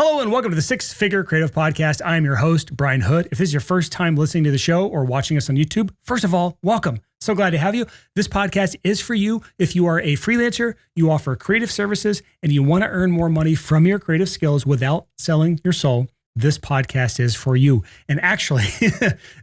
Hello and welcome to the Six Figure Creative Podcast. I'm your host, Brian Hood. If this is your first time listening to the show or watching us on YouTube, first of all, welcome. So glad to have you. This podcast is for you if you are a freelancer, you offer creative services, and you want to earn more money from your creative skills without selling your soul. This podcast is for you. And actually,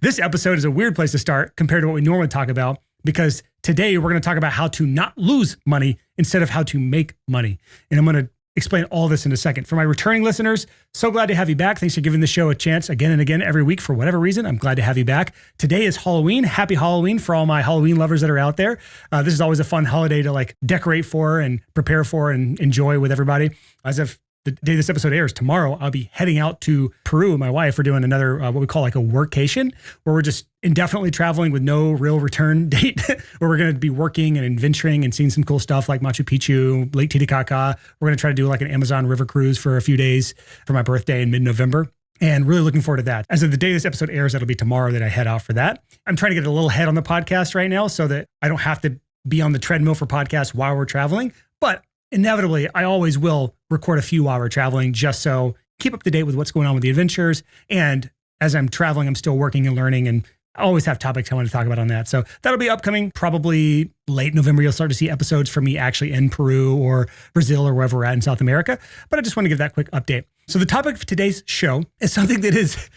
this episode is a weird place to start compared to what we normally talk about, because today we're going to talk about how to not lose money instead of how to make money. And I'm going to explain all this in a second. For my returning listeners, so glad to have you back. Thanks for giving the show a chance again and again every week for whatever reason. I'm glad to have you back. Today is Halloween. Happy Halloween for all my Halloween lovers that are out there. This is always a fun holiday to decorate for and prepare for and enjoy with everybody. As of the day this episode airs, tomorrow, I'll be heading out to Peru with my wife. We're doing another, what we call a workcation, where we're just indefinitely traveling with no real return date, where we're going to be working and adventuring and seeing some cool stuff like Machu Picchu, Lake Titicaca. We're going to try to do an Amazon river cruise for a few days for my birthday in mid-November. And really looking forward to that. As of the day this episode airs, that'll be tomorrow that I head out for that. I'm trying to get a little head on the podcast right now so that I don't have to be on the treadmill for podcasts while we're traveling. But inevitably, I always will record a few while we're traveling, just so keep up to date with what's going on with the adventures. And as I'm traveling, I'm still working and learning, and I always have topics I want to talk about on that. So that'll be upcoming probably late November. You'll start to see episodes from me actually in Peru or Brazil or wherever we're at in South America. But I just want to give that quick update. So the topic of today's show is something that is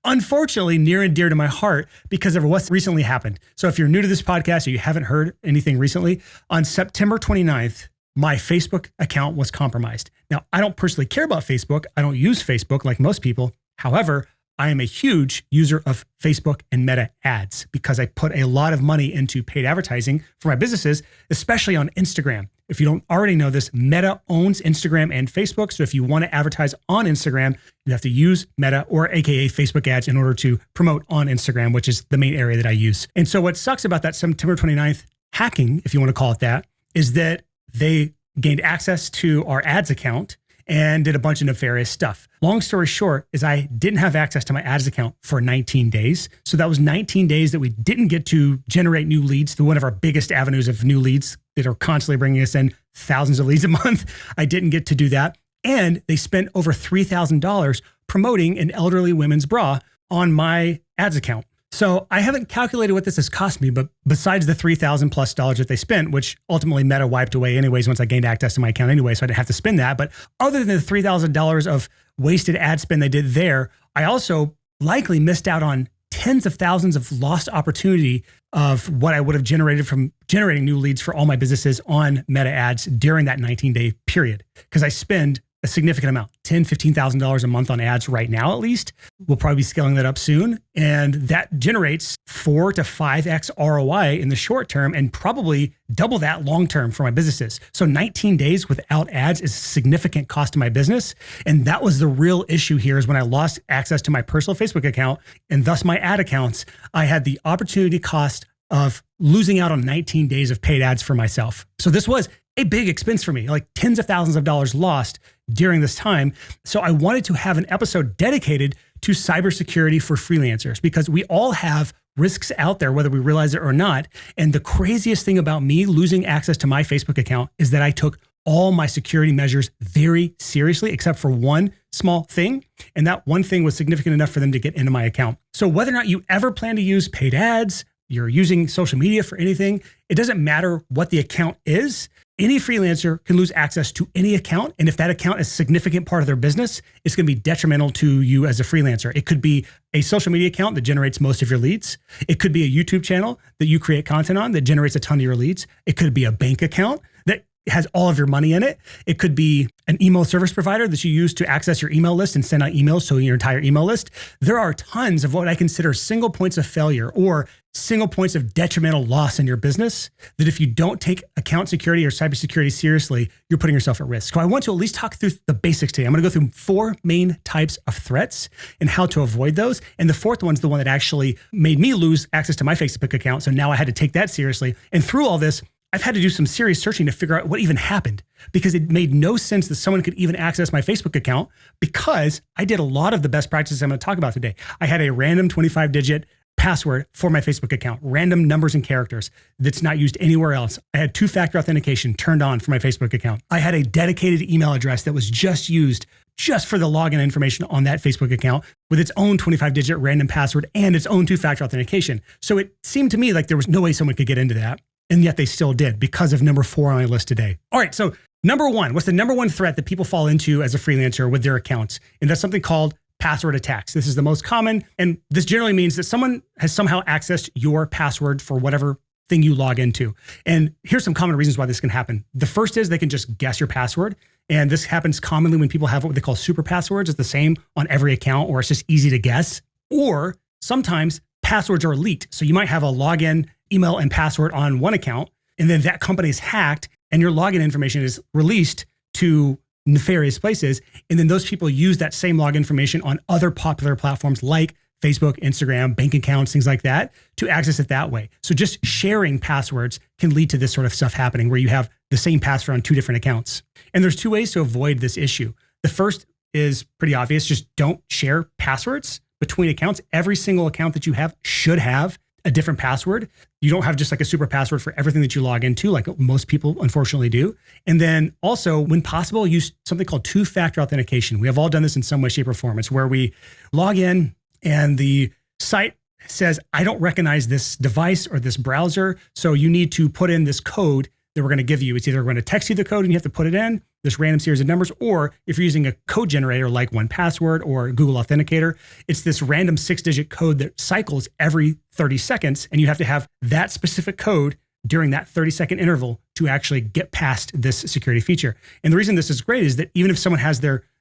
unfortunately near and dear to my heart because of what's recently happened. So if you're new to this podcast or you haven't heard anything recently, on September 29th, my Facebook account was compromised. Now, I don't personally care about Facebook. I don't use Facebook like most people. However, I am a huge user of Facebook and Meta ads because I put a lot of money into paid advertising for my businesses, especially on Instagram. If you don't already know this, Meta owns Instagram and Facebook. So if you want to advertise on Instagram, you have to use Meta or AKA Facebook ads in order to promote on Instagram, which is the main area that I use. And so what sucks about that September 29th hacking, if you want to call it that, is that they gained access to our ads account and did a bunch of nefarious stuff. Long story short is I didn't have access to my ads account for 19 days. So that was 19 days that we didn't get to generate new leads through one of our biggest avenues of new leads that are constantly bringing us in thousands of leads a month. I didn't get to do that. And they spent over $3,000 promoting an elderly women's bra on my ads account. So I haven't calculated what this has cost me, but besides the $3,000 plus that they spent, which ultimately Meta wiped away anyways once I gained access to my account anyway, so I didn't have to spend that. But other than the $3,000 of wasted ad spend they did there, I also likely missed out on tens of thousands of lost opportunity of what I would have generated from generating new leads for all my businesses on Meta ads during that 19-day period. Because I spend a significant amount, $10,000, $15,000 a month on ads right now, at least. We'll probably be scaling that up soon. And that generates 4 to 5x ROI in the short term and probably double that long term for my businesses. So 19 days without ads is a significant cost to my business. And that was the real issue here, is when I lost access to my personal Facebook account and thus my ad accounts, I had the opportunity cost of losing out on 19 days of paid ads for myself. So this was a big expense for me, like tens of thousands of dollars lost during this time. So I wanted to have an episode dedicated to cybersecurity for freelancers, because we all have risks out there, whether we realize it or not. And the craziest thing about me losing access to my Facebook account is that I took all my security measures very seriously, except for one small thing. And that one thing was significant enough for them to get into my account. So whether or not you ever plan to use paid ads, you're using social media for anything, it doesn't matter what the account is. Any freelancer can lose access to any account. And if that account is a significant part of their business, it's going to be detrimental to you as a freelancer. It could be a social media account that generates most of your leads. It could be a YouTube channel that you create content on that generates a ton of your leads. It could be a bank account that has all of your money in it. It could be an email service provider that you use to access your email list and send out emails to your entire email list. There are tons of what I consider single points of failure or single points of detrimental loss in your business that if you don't take account security or cybersecurity seriously, you're putting yourself at risk. So I want to at least talk through the basics today. I'm going to go through 4 main types of threats and how to avoid those. And the fourth one's the one that actually made me lose access to my Facebook account. So now I had to take that seriously. And through all this, I've had to do some serious searching to figure out what even happened, because it made no sense that someone could even access my Facebook account, because I did a lot of the best practices I'm going to talk about today. I had a random 25-digit password for my Facebook account, random numbers and characters that's not used anywhere else. I had 2-factor authentication turned on for my Facebook account. I had a dedicated email address that was just used just for the login information on that Facebook account with its own 25-digit random password and its own two-factor authentication. So it seemed to me like there was no way someone could get into that. And yet they still did because of number 4 on my list today. All right, so number 1, what's the number 1 threat that people fall into as a freelancer with their accounts? And that's something called password attacks. This is the most common. And this generally means that someone has somehow accessed your password for whatever thing you log into. And here's some common reasons why this can happen. The first is they can just guess your password. And this happens commonly when people have what they call super passwords. It's the same on every account, or it's just easy to guess. Or sometimes passwords are leaked. So you might have a login, email, and password on one account, and then that company is hacked and your login information is released to nefarious places. And then those people use that same login information on other popular platforms like Facebook, Instagram, bank accounts, things like that, to access it that way. So just sharing passwords can lead to this sort of stuff happening where you have the same password on 2 different accounts. And there's 2 ways to avoid this issue. The first is pretty obvious. Just don't share passwords between accounts. Every single account that you have should have a different password. You don't have just like a super password for everything that you log into, like most people unfortunately do. And then also, when possible, use something called two-factor authentication. We have all done this in some way, shape, or form. It's where we log in and the site says, I don't recognize this device or this browser, so you need to put in this code that we're going to give you. It's either going to text you the code and you have to put it in, this random series of numbers, or if you're using a code generator like 1Password or Google Authenticator, it's this random 6-digit code that cycles every 30 seconds, and you have to have that specific code during that 30-second interval to actually get past this security feature. And the reason this is great is that even if someone has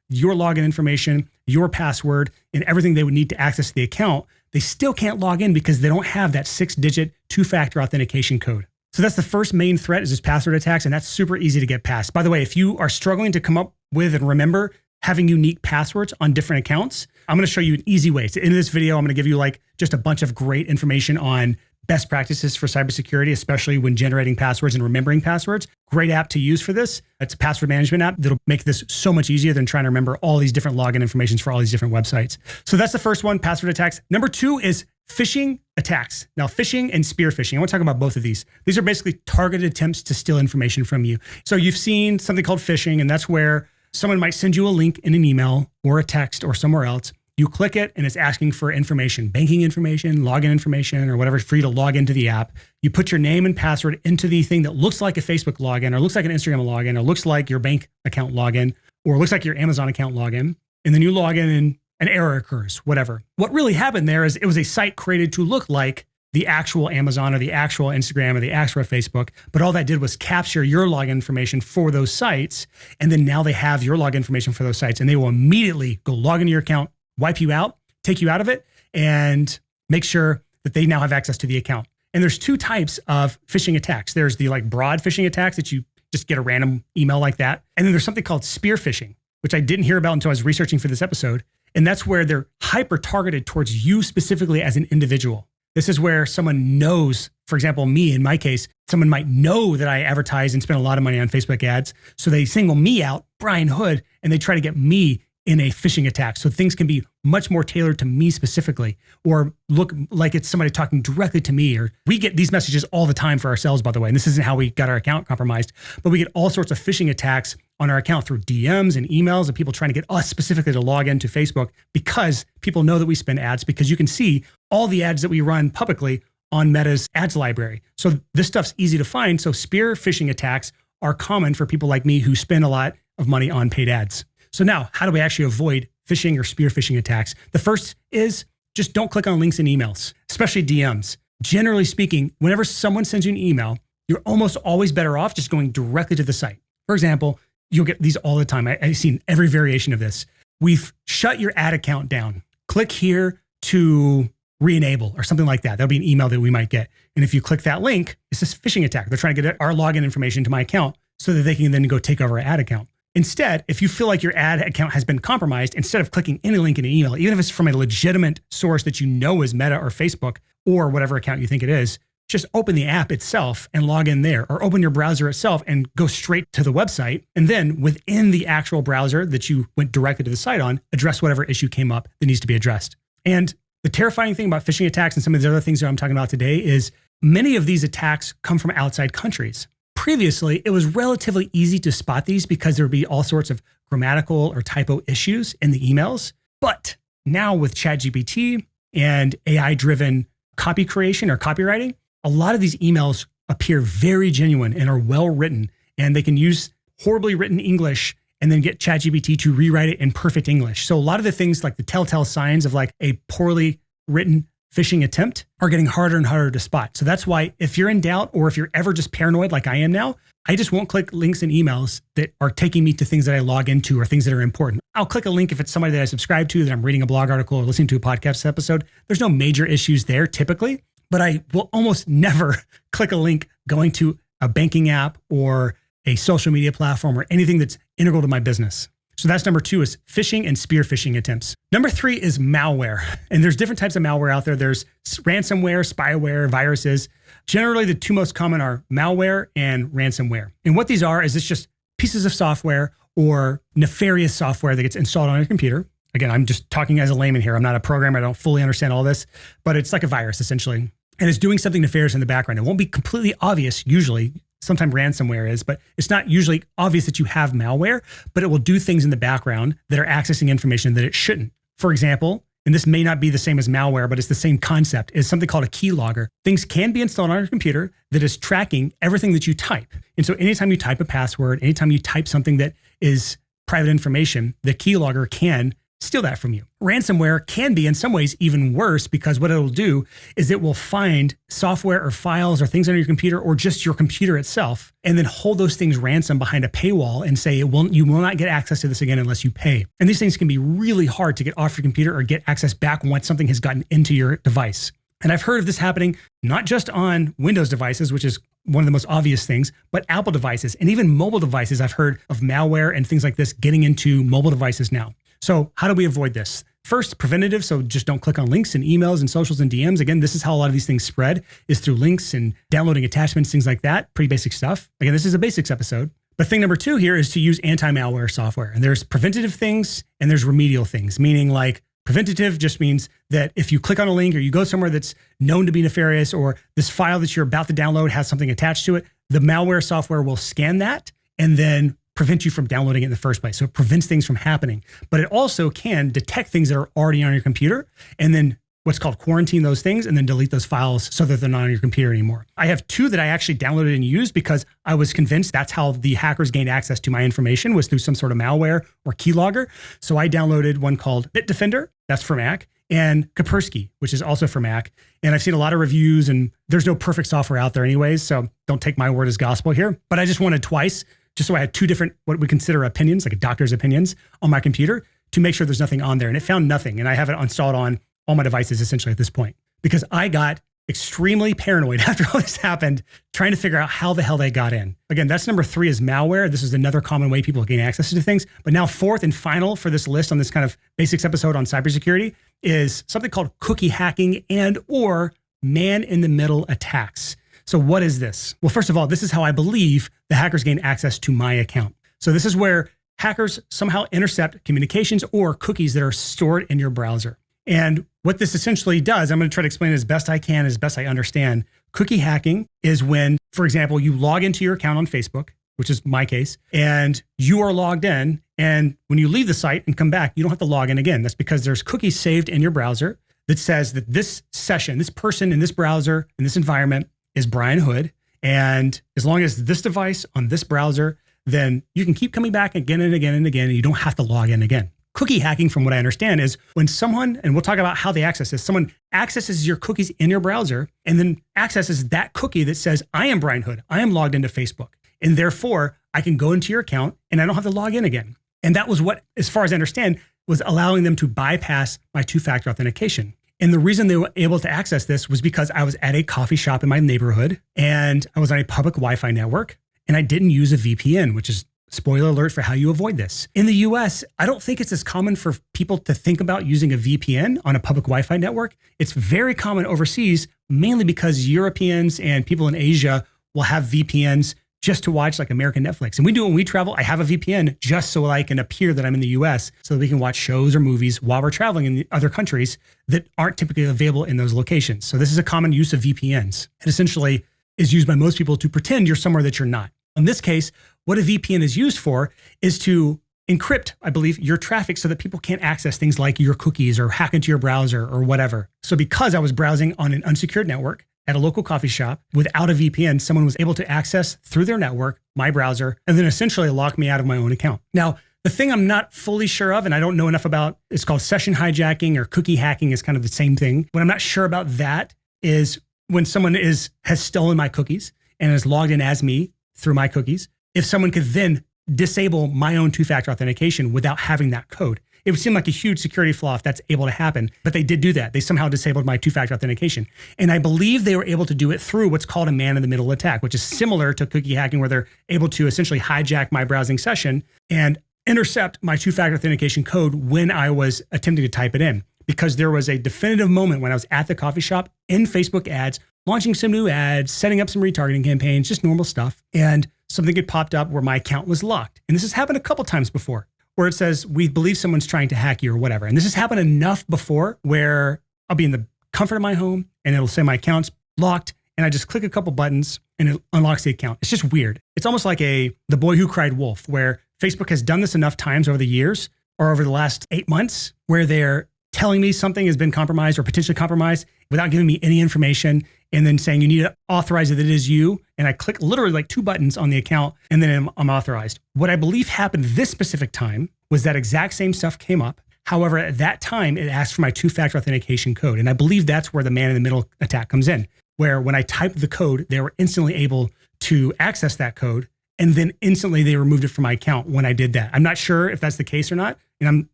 your login information, your password, and everything they would need to access the account, they still can't log in because they don't have that 6-digit two-factor authentication code. So that's the first main threat, is this password attacks, and that's super easy to get past. By the way, if you are struggling to come up with and remember having unique passwords on different accounts, I'm going to show you an easy way. So in this video, I'm going to give you like just a bunch of great information on best practices for cybersecurity, especially when generating passwords and remembering passwords. Great app to use for this. It's a password management app that'll make this so much easier than trying to remember all these different login informations for all these different websites. So that's the first one, password attacks. Number 2 is phishing attacks. Now, phishing and spear phishing, I want to talk about both of these. These are basically targeted attempts to steal information from you. So you've seen something called phishing, and that's where someone might send you a link in an email or a text or somewhere else. You click it and it's asking for information, banking information, login information, or whatever for you to log into the app. You put your name and password into the thing that looks like a Facebook login, or looks like an Instagram login, or looks like your bank account login, or looks like your Amazon account login. And then you log in and an error occurs, whatever. What really happened there is it was a site created to look like the actual Amazon or the actual Instagram or the actual Facebook, but all that did was capture your login information for those sites. And then now they have your login information for those sites, and they will immediately go log into your account, wipe you out, take you out of it, and make sure that they now have access to the account. And there's 2 types of phishing attacks. There's the like broad phishing attacks that you just get a random email like that. And then there's something called spear phishing, which I didn't hear about until I was researching for this episode. And that's where they're hyper targeted towards you specifically as an individual. This is where someone knows, for example, me, in my case, someone might know that I advertise and spend a lot of money on Facebook ads. So they single me out, Brian Hood, and they try to get me in a phishing attack. So things can be much more tailored to me specifically, or look like it's somebody talking directly to me. Or we get these messages all the time for ourselves, by the way, and this isn't how we got our account compromised, but we get all sorts of phishing attacks on our account through DMs and emails, and people trying to get us specifically to log into Facebook because people know that we spend ads, because you can see all the ads that we run publicly on Meta's ads library. So this stuff's easy to find. So spear phishing attacks are common for people like me who spend a lot of money on paid ads. So now, how do we actually avoid phishing or spear phishing attacks? The first is just don't click on links in emails, especially DMs. Generally speaking, whenever someone sends you an email, you're almost always better off just going directly to the site. For example, you'll get these all the time. I've seen every variation of this. We've shut your ad account down. Click here to re-enable or something like that. That'll be an email that we might get. And if you click that link, it's this phishing attack. They're trying to get our login information to my account so that they can then go take over our ad account. Instead, if you feel like your ad account has been compromised, instead of clicking any link in an email, even if it's from a legitimate source that you know is Meta or Facebook or whatever account you think it is, just open the app itself and log in there, or open your browser itself and go straight to the website. And then within the actual browser that you went directly to the site on, address whatever issue came up that needs to be addressed. And the terrifying thing about phishing attacks and some of the other things that I'm talking about today is many of these attacks come from outside countries. Previously, it was relatively easy to spot these because there would be all sorts of grammatical or typo issues in the emails. But now with ChatGPT and AI-driven copy creation or copywriting, a lot of these emails appear very genuine and are well written, and they can use horribly written English and then get ChatGPT to rewrite it in perfect English. So a lot of the things like the telltale signs of like a poorly written phishing attempt are getting harder and harder to spot. So that's why if you're in doubt or if you're ever just paranoid like I am now, I just won't click links in emails that are taking me to things that I log into or things that are important. I'll click a link if it's somebody that I subscribe to, that I'm reading a blog article or listening to a podcast episode. There's no major issues there typically, but I will almost never click a link going to a banking app or a social media platform or anything that's integral to my business. So that's number 2 is phishing and spear phishing attempts. Number 3 is malware. And there's different types of malware out there. There's ransomware, spyware, viruses. Generally, the 2 most common are malware and ransomware. And what these are is it's just pieces of software or nefarious software that gets installed on your computer. Again, I'm just talking as a layman here. I'm not a programmer. I don't fully understand all this, but it's like a virus essentially. And it's doing something nefarious in the background. It won't be completely obvious usually. Sometimes ransomware is, but it's not usually obvious that you have malware, but it will do things in the background that are accessing information that it shouldn't. For example, and this may not be the same as malware, but it's the same concept, is something called a keylogger. Things can be installed on your computer that is tracking everything that you type. And so anytime you type a password, anytime you type something that is private information, the keylogger can steal that from you. Ransomware can be in some ways even worse because what it'll do is it will find software or files or things on your computer or just your computer itself and then hold those things ransom behind a paywall and say you will not get access to this again unless you pay. And these things can be really hard to get off your computer or get access back once something has gotten into your device. And I've heard of this happening not just on Windows devices, which is one of the most obvious things, but Apple devices and even mobile devices. I've heard of malware and things like this getting into mobile devices now. So how do we avoid this? First, preventative. So just don't click on links and emails and socials and DMs. Again, this is how a lot of these things spread, is through links and downloading attachments, things like that. Pretty basic stuff. Again, this is a basics episode. But thing number 2 here is to use anti-malware software. And there's preventative things and there's remedial things, meaning like preventative just means that if you click on a link or you go somewhere that's known to be nefarious or this file that you're about to download has something attached to it, the malware software will scan that and then prevent you from downloading it in the first place. So it prevents things from happening, but it also can detect things that are already on your computer and then what's called quarantine those things and then delete those files so that they're not on your computer anymore. I have 2 that I actually downloaded and used because I was convinced that's how the hackers gained access to my information was through some sort of malware or keylogger. So I downloaded one called Bitdefender, that's for Mac, and Kaspersky, which is also for Mac. And I've seen a lot of reviews and there's no perfect software out there anyways, so don't take my word as gospel here. But I just wanted twice, just so I had 2 different, what we consider opinions, like a doctor's opinions on my computer to make sure there's nothing on there. And it found nothing. And I have it installed on all my devices essentially at this point because I got extremely paranoid after all this happened, trying to figure out how the hell they got in. Again, that's number 3 is malware. This is another common way people gain access to things. But now 4th and final for this list on this kind of basics episode on cybersecurity is something called cookie hacking and or man-in-the-middle attacks. So what is this? Well, first of all, this is how I believe the hackers gain access to my account. So this is where hackers somehow intercept communications or cookies that are stored in your browser. And what this essentially does, I'm going to try to explain it as best I can, as best I understand. Cookie hacking is when, for example, you log into your account on Facebook, which is my case, and you are logged in. And when you leave the site and come back, you don't have to log in again. That's because there's cookies saved in your browser that says that this session, this person in this browser, in this environment is Brian Hood. And as long as this device on this browser, then you can keep coming back again and again and again, and you don't have to log in again. Cookie hacking, from what I understand, is when someone, and we'll talk about how they access this, someone accesses your cookies in your browser and then accesses that cookie that says, I am Brian Hood, I am logged into Facebook. And therefore, I can go into your account and I don't have to log in again. And that was what, as far as I understand, was allowing them to bypass my 2-factor authentication. And the reason they were able to access this was because I was at a coffee shop in my neighborhood and I was on a public Wi-Fi network and I didn't use a VPN, which is spoiler alert for how you avoid this. In the US, I don't think it's as common for people to think about using a VPN on a public Wi-Fi network. It's very common overseas, mainly because Europeans and people in Asia will have VPNs just to watch like American Netflix. And we do it when we travel. I have a VPN just so I can appear that I'm in the US so that we can watch shows or movies while we're traveling in the other countries that aren't typically available in those locations. So this is a common use of VPNs. It essentially is used by most people to pretend you're somewhere that you're not. In this case, what a VPN is used for is to encrypt, I believe, your traffic so that people can't access things like your cookies or hack into your browser or whatever. So because I was browsing on an unsecured network at a local coffee shop without a VPN, someone was able to access through their network, my browser, and then essentially lock me out of my own account. Now, the thing I'm not fully sure of, and I don't know enough about, it's called session hijacking, or cookie hacking is kind of the same thing. What I'm not sure about that is when someone has stolen my cookies and is logged in as me through my cookies, if someone could then disable my own two-factor authentication without having that code. It would seem like a huge security flaw if that's able to happen, but they did do that. They somehow disabled my two-factor authentication. And I believe they were able to do it through what's called a man-in-the-middle attack, which is similar to cookie hacking, where they're able to essentially hijack my browsing session and intercept my two-factor authentication code when I was attempting to type it in. Because there was a definitive moment when I was at the coffee shop in Facebook ads, launching some new ads, setting up some retargeting campaigns, just normal stuff. And something had popped up where my account was locked. And this has happened a couple times before, where it says, we believe someone's trying to hack you or whatever. And this has happened enough before where I'll be in the comfort of my home and it'll say my account's locked. And I just click a couple buttons and it unlocks the account. It's just weird. It's almost like The Boy Who Cried Wolf, where Facebook has done this enough times over the years or over the last 8 months where they're telling me something has been compromised or potentially compromised without giving me any information, and then saying you need to authorize that it is you. And I click literally like 2 buttons on the account and then I'm authorized. What I believe happened this specific time was that exact same stuff came up. However, at that time, it asked for my two-factor authentication code. And I believe that's where the man-in-the-middle attack comes in, where when I typed the code, they were instantly able to access that code. And then instantly they removed it from my account when I did that. I'm not sure if that's the case or not. And I'm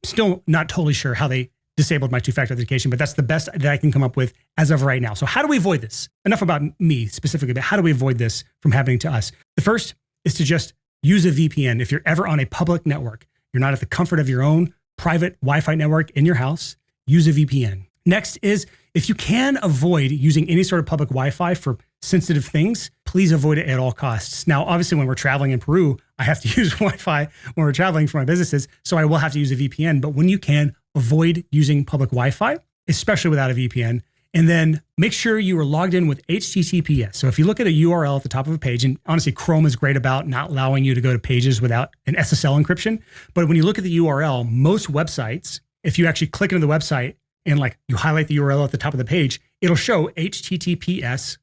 still not totally sure how they disabled my two-factor authentication, but that's the best that I can come up with as of right now. So how do we avoid this? Enough about me specifically, but how do we avoid this from happening to us? The first is to just use a VPN. If you're ever on a public network, you're not at the comfort of your own private Wi-Fi network in your house, use a VPN. Next is, if you can avoid using any sort of public Wi-Fi for sensitive things, please avoid it at all costs. Now, obviously, when we're traveling in Peru, I have to use Wi-Fi when we're traveling for my businesses, so I will have to use a VPN. But when you can, avoid using public Wi-Fi, especially without a VPN. And then make sure you are logged in with HTTPS. So if you look at a URL at the top of a page, and honestly, Chrome is great about not allowing you to go to pages without an SSL encryption. But when you look at the URL, most websites, if you actually click into the website and like you highlight the URL at the top of the page, it'll show HTTPS://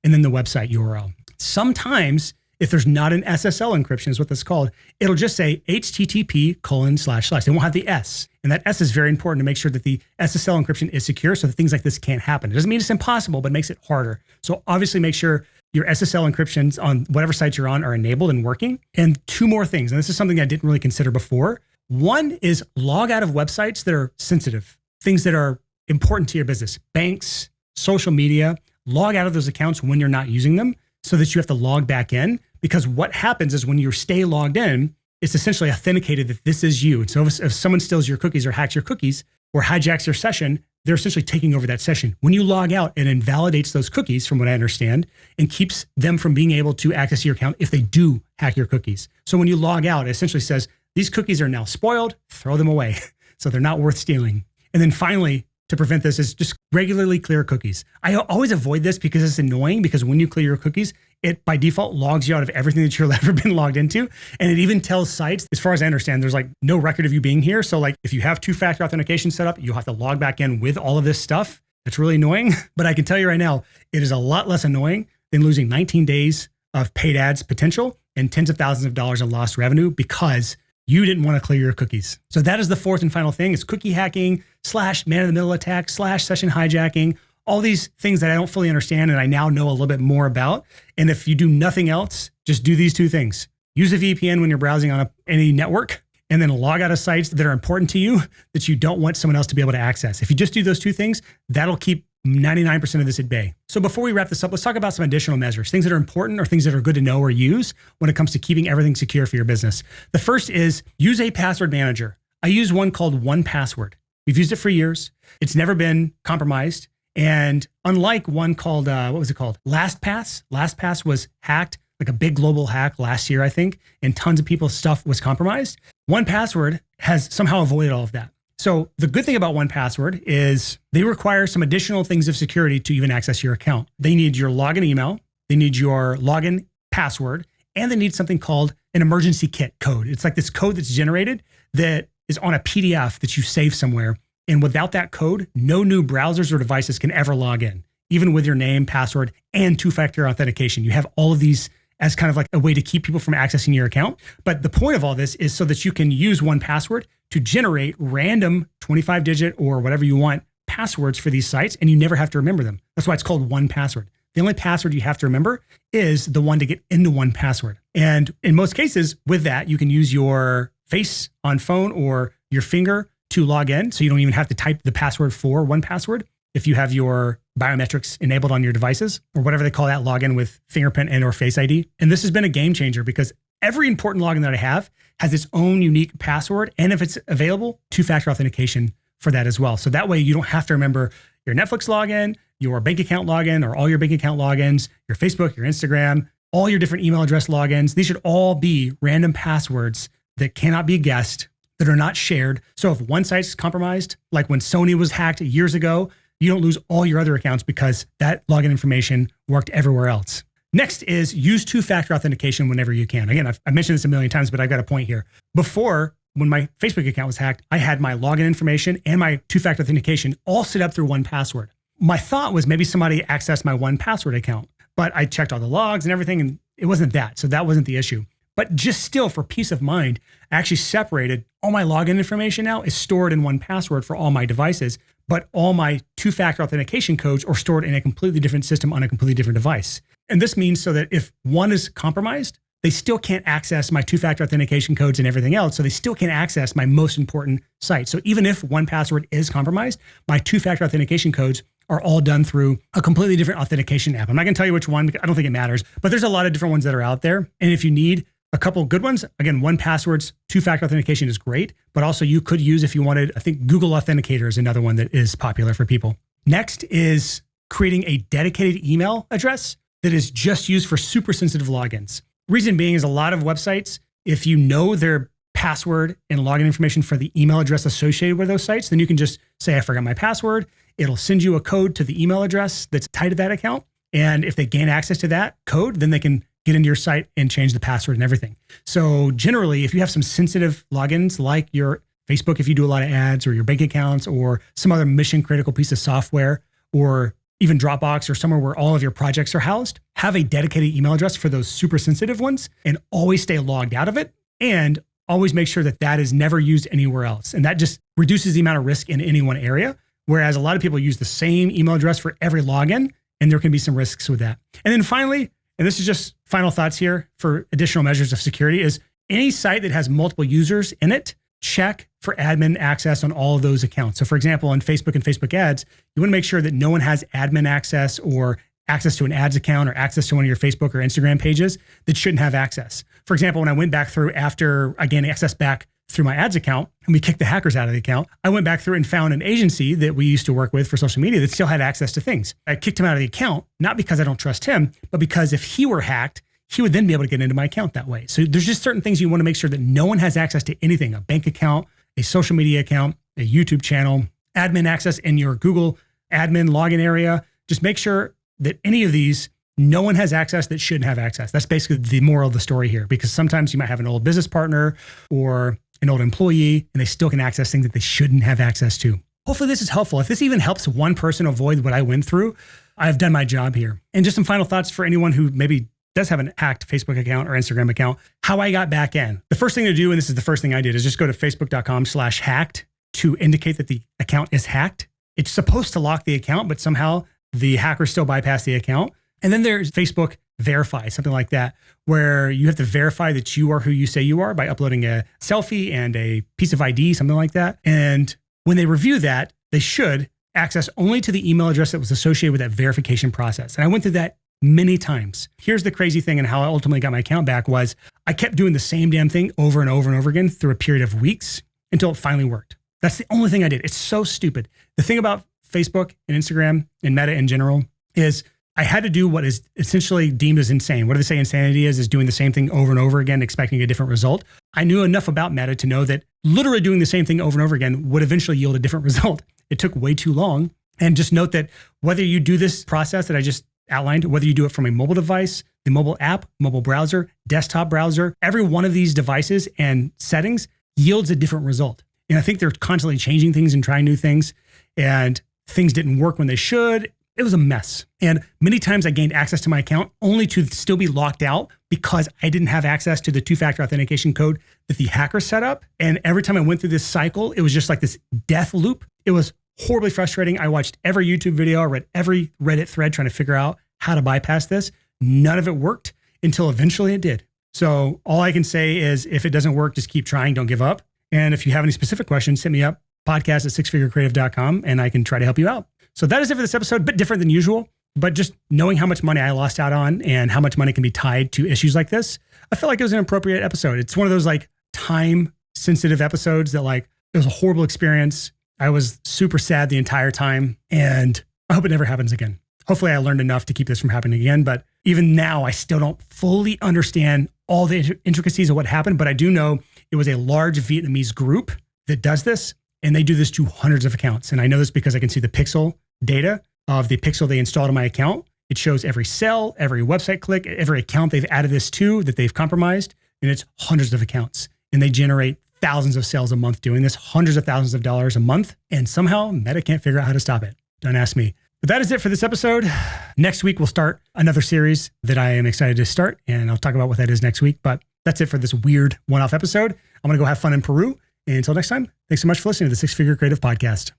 and then the website URL. Sometimes, if there's not an SSL encryption, is what that's called, it'll just say HTTP://. It won't have the S. And that S is very important to make sure that the SSL encryption is secure so that things like this can't happen. It doesn't mean it's impossible, but it makes it harder. So obviously make sure your SSL encryptions on whatever site you're on are enabled and working. And 2 more things, and this is something I didn't really consider before. One is log out of websites that are sensitive, things that are important to your business, banks, social media. Log out of those accounts when you're not using them so that you have to log back in. Because what happens is when you stay logged in, it's essentially authenticated that this is you. And so if someone steals your cookies or hacks your cookies or hijacks your session, they're essentially taking over that session. When you log out, it invalidates those cookies, from what I understand, and keeps them from being able to access your account if they do hack your cookies. So when you log out, it essentially says, these cookies are now spoiled, throw them away. So they're not worth stealing. And then finally, to prevent this, is just regularly clear cookies. I always avoid this because it's annoying, because when you clear your cookies, it by default logs you out of everything that you've ever been logged into. And it even tells sites, as far as I understand, there's like no record of you being here. So like if you have two-factor authentication set up, you'll have to log back in with all of this stuff. It's really annoying. But I can tell you right now, it is a lot less annoying than losing 19 days of paid ads potential and tens of thousands of dollars in lost revenue because you didn't want to clear your cookies. So that is the 4th and final thing, is cookie hacking / man-in-the-middle attack / session hijacking. All these things that I don't fully understand and I now know a little bit more about. And if you do nothing else, just do these 2 things. Use a VPN when you're browsing on any network, and then log out of sites that are important to you that you don't want someone else to be able to access. If you just do those 2 things, that'll keep 99% of this at bay. So before we wrap this up, let's talk about some additional measures, things that are important or things that are good to know or use when it comes to keeping everything secure for your business. The first is use a password manager. I use one called 1Password. We've used it for years. It's never been compromised. And unlike one called, what was it called? LastPass. LastPass was hacked, like a big global hack last year, I think, and tons of people's stuff was compromised. 1Password has somehow avoided all of that. So the good thing about 1Password is they require some additional things of security to even access your account. They need your login email, they need your login password, and they need something called an emergency kit code. It's like this code that's generated that is on a PDF that you save somewhere. And without that code, no new browsers or devices can ever log in, even with your name, password, and two-factor authentication. You have all of these as kind of like a way to keep people from accessing your account. But the point of all this is so that you can use 1Password to generate random 25-digit or whatever you want passwords for these sites, and you never have to remember them. That's why it's called 1Password. The only password you have to remember is the one to get into 1Password. And in most cases, with that, you can use your face on phone or your finger to log in. So you don't even have to type the password for 1Password if you have your biometrics enabled on your devices or whatever they call that login with fingerprint and or Face ID. And this has been a game changer because every important login that I have has its own unique password. And if it's available, two-factor authentication for that as well. So that way you don't have to remember your Netflix login, your bank account login, or all your bank account logins, your Facebook, your Instagram, all your different email address logins. These should all be random passwords that cannot be guessed, that are not shared. So if one site's compromised, like when Sony was hacked years ago, you don't lose all your other accounts because that login information worked everywhere else. Next is use two-factor authentication whenever you can. Again, I've mentioned this a million times, but I've got a point here. Before, when my Facebook account was hacked, I had my login information and my two-factor authentication all set up through 1Password. My thought was maybe somebody accessed my 1Password account, but I checked all the logs and everything, and it wasn't that. So that wasn't the issue. But just still, for peace of mind, I actually separated all my login information now is stored in 1Password for all my devices, but all my two-factor authentication codes are stored in a completely different system on a completely different device. And this means so that if one is compromised, they still can't access my two-factor authentication codes and everything else. So they still can't access my most important site. So even if 1Password is compromised, my two-factor authentication codes are all done through a completely different authentication app. I'm not going to tell you which one, because I don't think it matters, but there's a lot of different ones that are out there. And if you need a couple good ones, again, 1Password's two-factor authentication is great, but also you could use, if you wanted, I think Google Authenticator is another one that is popular for people. Next is creating a dedicated email address that is just used for super sensitive logins. Reason being is a lot of websites, if you know their password and login information for the email address associated with those sites, then you can just say, I forgot my password. It'll send you a code to the email address that's tied to that account. And if they gain access to that code, then they can get into your site and change the password and everything. So generally, if you have some sensitive logins like your Facebook, if you do a lot of ads, or your bank accounts, or some other mission critical piece of software, or even Dropbox or somewhere where all of your projects are housed, have a dedicated email address for those super sensitive ones and always stay logged out of it, and always make sure that that is never used anywhere else. And that just reduces the amount of risk in any one area. Whereas a lot of people use the same email address for every login, and there can be some risks with that. And then finally, and this is just final thoughts here for additional measures of security, is any site that has multiple users in it, check for admin access on all of those accounts. So for example, on Facebook and Facebook ads, you want to make sure that no one has admin access or access to an ads account or access to one of your Facebook or Instagram pages that shouldn't have access. For example, when I went back through after I gained access back through my ads account and we kicked the hackers out of the account, I went back through and found an agency that we used to work with for social media that still had access to things. I kicked him out of the account, not because I don't trust him, but because if he were hacked, he would then be able to get into my account that way. So there's just certain things you want to make sure that no one has access to anything, a bank account, a social media account, a YouTube channel, admin access in your Google admin login area. Just make sure that any of these, no one has access that shouldn't have access. That's basically the moral of the story here, because sometimes you might have an old business partner or an old employee and they still can access things that they shouldn't have access to. Hopefully this is helpful. If this even helps one person avoid what I went through, I've done my job here. And just some final thoughts for anyone who maybe does have an hacked Facebook account or Instagram account, how I got back in. The first thing to do, and this is the first thing I did, is just go to facebook.com/hacked to indicate that the account is hacked. It's supposed to lock the account, but somehow the hackers still bypass the account. And then there's Facebook Verify, something like that, where you have to verify that you are who you say you are by uploading a selfie and a piece of ID, something like that. And when they review that, they should access only to the email address that was associated with that verification process. And I went through that many times. Here's the crazy thing, and how I ultimately got my account back was I kept doing the same damn thing over and over and over again through a period of weeks until it finally worked. That's the only thing I did. It's so stupid. The thing about Facebook and Instagram and Meta in general is I had to do what is essentially deemed as insane. What do they say insanity is doing the same thing over and over again, expecting a different result. I knew enough about Meta to know that literally doing the same thing over and over again would eventually yield a different result. It took way too long. And just note that whether you do this process that I just outlined, whether you do it from a mobile device, the mobile app, mobile browser, desktop browser, every one of these devices and settings yields a different result. And I think they're constantly changing things and trying new things, and things didn't work when they should. It was a mess. And many times I gained access to my account only to still be locked out because I didn't have access to the two-factor authentication code that the hacker set up. And every time I went through this cycle, it was just like this death loop. It was horribly frustrating. I watched every YouTube video, I read every Reddit thread trying to figure out how to bypass this. None of it worked until eventually it did. So all I can say is if it doesn't work, just keep trying. Don't give up. And if you have any specific questions, hit me up, podcast@sixfigurecreative.com, and I can try to help you out. So that is it for this episode, a bit different than usual, but just knowing how much money I lost out on and how much money can be tied to issues like this, I feel like it was an appropriate episode. It's one of those like time sensitive episodes that like, it was a horrible experience. I was super sad the entire time, and I hope it never happens again. Hopefully I learned enough to keep this from happening again, but even now I still don't fully understand all the intricacies of what happened, but I do know it was a large Vietnamese group that does this, and they do this to hundreds of accounts. And I know this because I can see the pixel data of the pixel they installed on my account. It shows every cell, every website click, every account they've added this to that they've compromised, and it's hundreds of accounts. And they generate thousands of sales a month doing this, hundreds of thousands of dollars a month, and somehow Meta can't figure out how to stop it. Don't ask me. But that is it for this episode. Next week, we'll start another series that I am excited to start, and I'll talk about what that is next week. But that's it for this weird one-off episode. I'm going to go have fun in Peru. And until next time, thanks so much for listening to the Six Figure Creative Podcast.